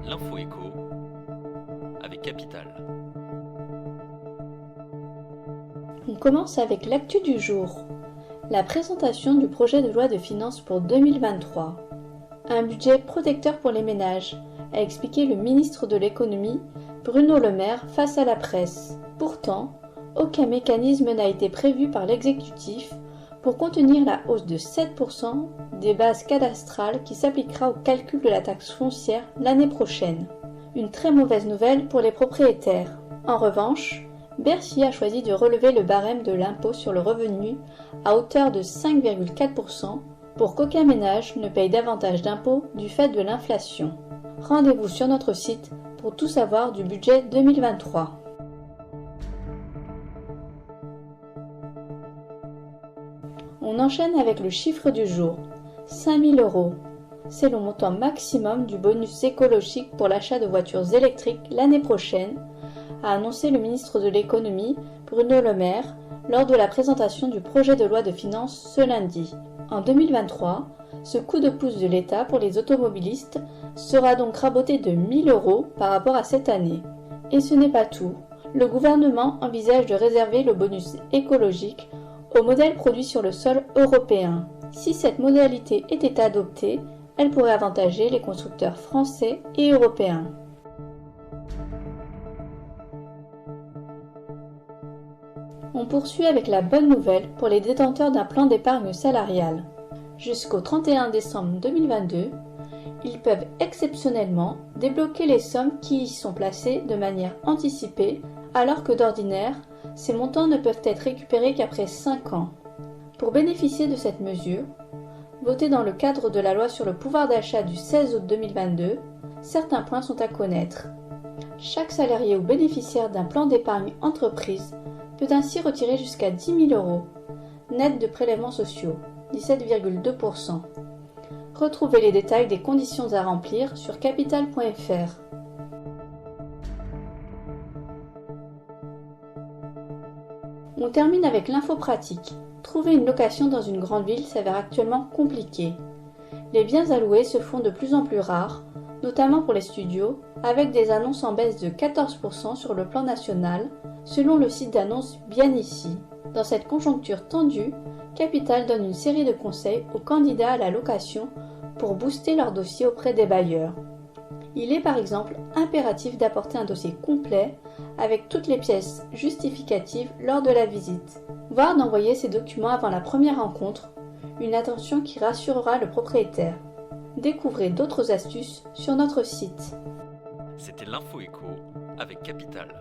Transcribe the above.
L'info écho avec Capital. On commence avec l'actu du jour. La présentation du projet de loi de finances pour 2023. Un budget protecteur pour les ménages, a expliqué le ministre de l'économie, Bruno Le Maire, face à la presse. Pourtant, aucun mécanisme n'a été prévu par l'exécutif pour contenir la hausse de 7% des bases cadastrales qui s'appliquera au calcul de la taxe foncière l'année prochaine. Une très mauvaise nouvelle pour les propriétaires. En revanche, Bercy a choisi de relever le barème de l'impôt sur le revenu à hauteur de 5,4% pour qu'aucun ménage ne paye davantage d'impôts du fait de l'inflation. Rendez-vous sur notre site pour tout savoir du budget 2023. On enchaîne avec le chiffre du jour, 5 000 €. C'est le montant maximum du bonus écologique pour l'achat de voitures électriques l'année prochaine, a annoncé le ministre de l'économie, Bruno Le Maire, lors de la présentation du projet de loi de finances ce lundi. En 2023, ce coup de pouce de l'État pour les automobilistes sera donc raboté de 1 000 € par rapport à cette année. Et ce n'est pas tout. Le gouvernement envisage de réserver le bonus écologique aux modèles produits sur le sol européen. Si cette modalité était adoptée, elle pourrait avantager les constructeurs français et européens. On poursuit avec la bonne nouvelle pour les détenteurs d'un plan d'épargne salariale. Jusqu'au 31 décembre 2022, ils peuvent exceptionnellement débloquer les sommes qui y sont placées de manière anticipée, alors que d'ordinaire, ces montants ne peuvent être récupérés qu'après 5 ans. Pour bénéficier de cette mesure, votée dans le cadre de la loi sur le pouvoir d'achat du 16 août 2022, certains points sont à connaître. Chaque salarié ou bénéficiaire d'un plan d'épargne entreprise peut ainsi retirer jusqu'à 10 000 €, net de prélèvements sociaux, 17,2%. Retrouvez les détails des conditions à remplir sur capital.fr. On termine avec l'info pratique. Trouver une location dans une grande ville s'avère actuellement compliqué. Les biens à louer se font de plus en plus rares, notamment pour les studios, avec des annonces en baisse de 14% sur le plan national, selon le site d'annonce Bien Ici. Dans cette conjoncture tendue, Capital donne une série de conseils aux candidats à la location pour booster leur dossier auprès des bailleurs. Il est par exemple impératif d'apporter un dossier complet avec toutes les pièces justificatives lors de la visite, voire d'envoyer ces documents avant la première rencontre, une attention qui rassurera le propriétaire. Découvrez d'autres astuces sur notre site. C'était l'info écho avec Capital.